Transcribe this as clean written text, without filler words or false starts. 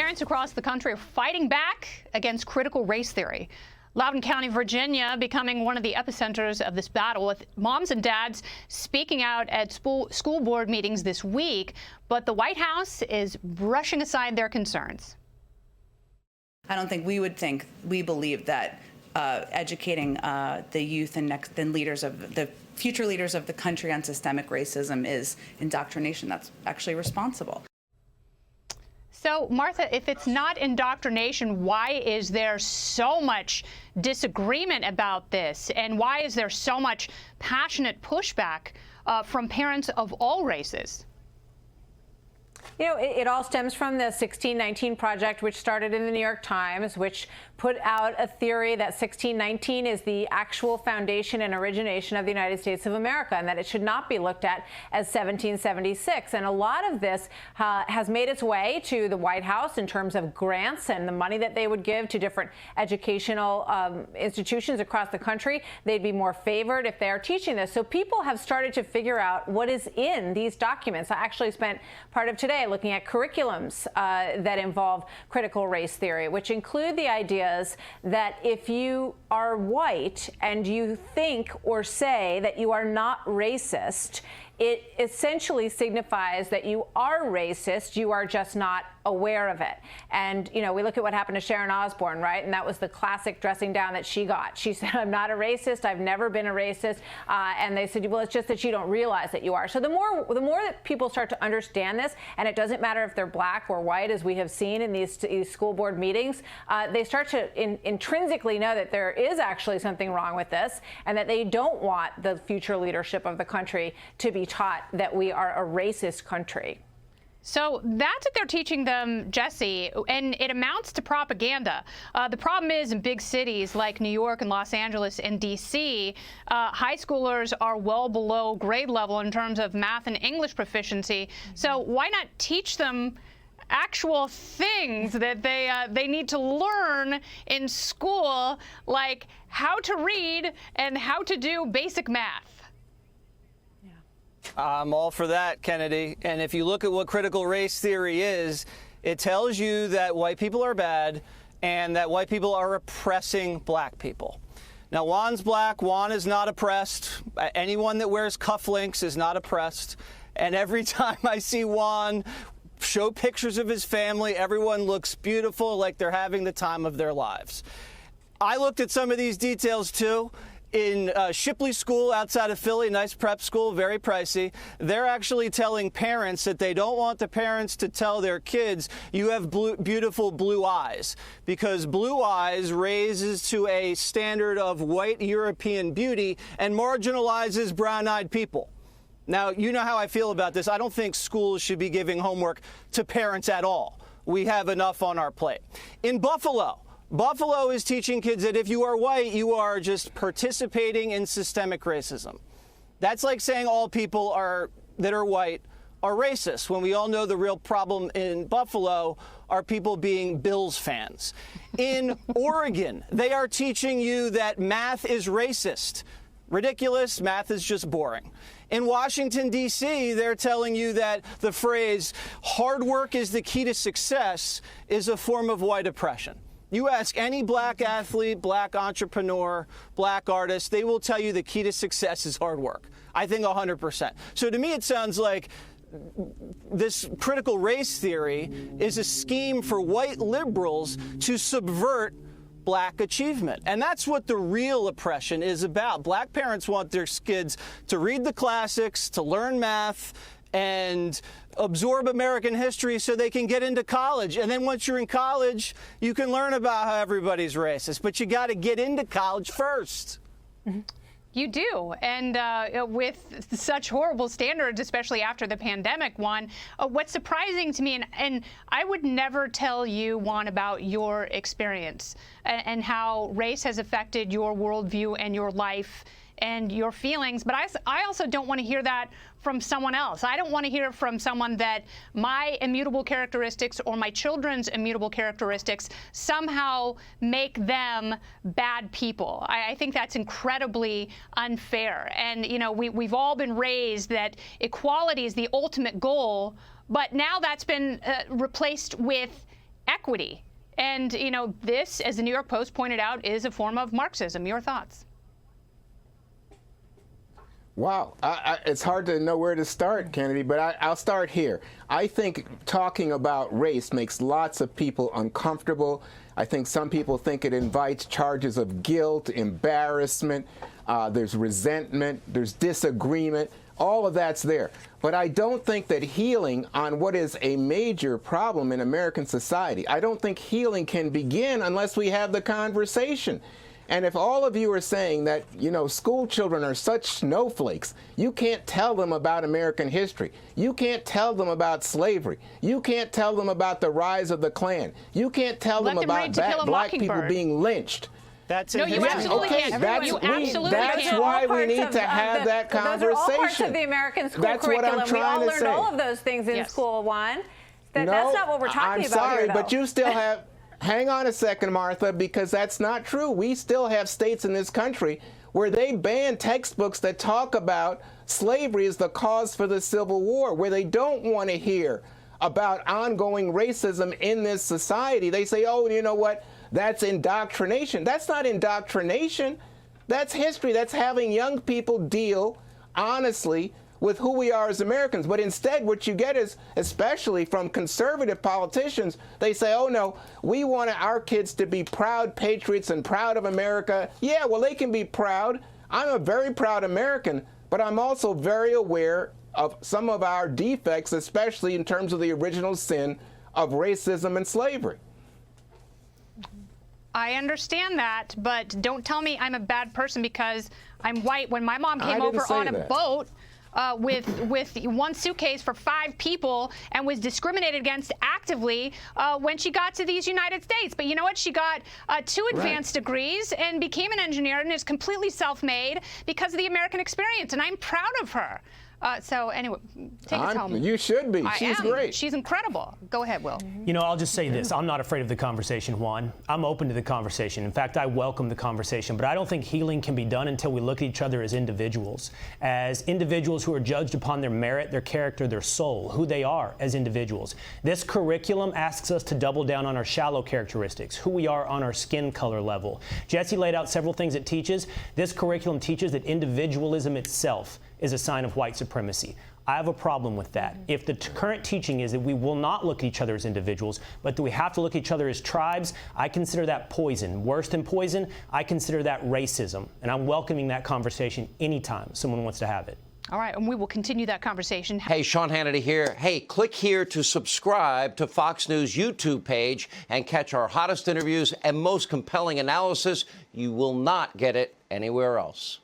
Parents across the country are fighting back against critical race theory. Loudoun County, Virginia, becoming one of the epicenters of this battle, with moms and dads speaking out at school board meetings this week. But the White House is brushing aside their concerns. I don't think we believe that educating the youth and leaders of the future leaders of the country on systemic racism is indoctrination. That's actually responsible. So, Martha, if it's not indoctrination, why is there so much disagreement about this? And why is there so much passionate pushback from parents of all races? You know, it all stems from the 1619 Project, which started in the New York Times, which put out a theory that 1619 is the actual foundation and origination of the United States of America, and that it should not be looked at as 1776. And a lot of this has made its way to the White House in terms of grants and the money that they would give to different educational institutions across the country. They'd be more favored if they are teaching this. So people have started to figure out what is in these documents. I actually spent part of today looking at curriculums that involve critical race theory, which include the ideas that if you are white and you think or say that you are not racist, it essentially signifies that you are racist, you are just not aware of it. And, you know, we look at what happened to Sharon Osbourne, right? And that was the classic dressing down that she got. She said, I'm not a racist, I've never been a racist. And they said, well, it's just that you don't realize that you are. So the more that people start to understand this, and it doesn't matter if they're black or white, as we have seen in these school board meetings, they start to intrinsically know that there is actually something wrong with this, and that they don't want the future leadership of the country to be taught that we are a racist country. So that's what they're teaching them, Jesse, and it amounts to propaganda. The problem is in big cities like New York and Los Angeles and D.C., high schoolers are well below grade level in terms of math and English proficiency. So why not teach them actual things that they need to learn in school, like how to read and how to do basic math? I'm all for that, Kennedy. And if you look at what critical race theory is, it tells you that white people are bad and that white people are oppressing black people. Now, Juan's black. Juan is not oppressed. Anyone that wears cufflinks is not oppressed. And every time I see Juan show pictures of his family, everyone looks beautiful, like they're having the time of their lives. I looked at some of these details, too. In Shipley School outside of Philly, nice prep school, very pricey, they're actually telling parents that they don't want the parents to tell their kids, you have beautiful blue eyes, because blue eyes raises to a standard of white European beauty and marginalizes brown-eyed people. Now, you know how I feel about this. I don't think schools should be giving homework to parents at all. We have enough on our plate. In Buffalo is teaching kids that if you are white, you are just participating in systemic racism. That's like saying all people that are white are racist, when we all know the real problem in Buffalo are people being Bills fans. In Oregon, they are teaching you that math is racist. Ridiculous, math is just boring. In Washington, D.C., they're telling you that the phrase, hard work is the key to success, is a form of white oppression. You ask any black athlete, black entrepreneur, black artist, they will tell you the key to success is hard work. I think 100%. So to me, it sounds like this critical race theory is a scheme for white liberals to subvert black achievement. And that's what the real oppression is about. Black parents want their kids to read the classics, to learn math, and absorb American history so they can get into college. And then once you're in college, you can learn about how everybody's racist. But you got to get into college first. Mm-hmm. You do. And with such horrible standards, especially after the pandemic, Juan, what's surprising to me, and I would never tell you, Juan, about your experience and how race has affected your worldview and your life and your feelings, but I also don't want to hear that from someone else. I don't want to hear from someone that my immutable characteristics or my children's immutable characteristics somehow make them bad people. I think that's incredibly unfair. And, you know, we've all been raised that equality is the ultimate goal, but now that's been replaced with equity. And, you know, this, as the New York Post pointed out, is a form of Marxism. Your thoughts? Wow, it's hard to know where to start, Kennedy, but I'll start here. I think talking about race makes lots of people uncomfortable. I think some people think it invites charges of guilt, embarrassment, there's resentment, there's disagreement. All of that's there. But I don't think that healing on what is a major problem in American society, I don't think healing can begin unless we have the conversation. And if all of you are saying that, you know, school children are such snowflakes, you can't tell them about American history. You can't tell them about slavery. You can't tell them about the rise of the Klan. You can't tell them about black people being lynched. That's no, you absolutely can't. That's why we need to have that conversation. Those are all parts of the American school curriculum. We all learned all of those things in school, Juan. That's not what we're talking about I'm sorry, here, though. but you still have... Hang on a second, Martha, because that's not true. We still have states in this country where they ban textbooks that talk about slavery as the cause for the Civil War, where they don't want to hear about ongoing racism in this society. They say, oh, you know what? That's indoctrination. That's not indoctrination. That's history. That's having young people deal honestly with who we are as Americans. But instead, what you get is, especially from conservative politicians, they say, oh, no, we want our kids to be proud patriots and proud of America. Yeah, well, they can be proud. I'm a very proud American, but I'm also very aware of some of our defects, especially in terms of the original sin of racism and slavery. I understand that, but don't tell me I'm a bad person because I'm white. When my mom came over on a boat with one suitcase for 5 people and was discriminated against actively when she got to these United States. But you know what? She got 2 advanced degrees and became an engineer and is completely self-made because of the American experience, and I'm proud of her. So anyway, take us home. You should be. She's great. She's incredible. Go ahead, Will. You know, I'll just say this. I'm not afraid of the conversation, Juan. I'm open to the conversation. In fact, I welcome the conversation. But I don't think healing can be done until we look at each other as individuals who are judged upon their merit, their character, their soul, who they are as individuals. This curriculum asks us to double down on our shallow characteristics, who we are on our skin color level. Jesse laid out several things it teaches. This curriculum teaches that individualism itself is a sign of white supremacy. I have a problem with that. If the current teaching is that we will not look at each other as individuals, but that we have to look at each other as tribes, I consider that poison. Worse than poison, I consider that racism. And I'm welcoming that conversation anytime someone wants to have it. All right, and we will continue that conversation. Hey, Sean Hannity here. Hey, click here to subscribe to Fox News YouTube page and catch our hottest interviews and most compelling analysis. You will not get it anywhere else.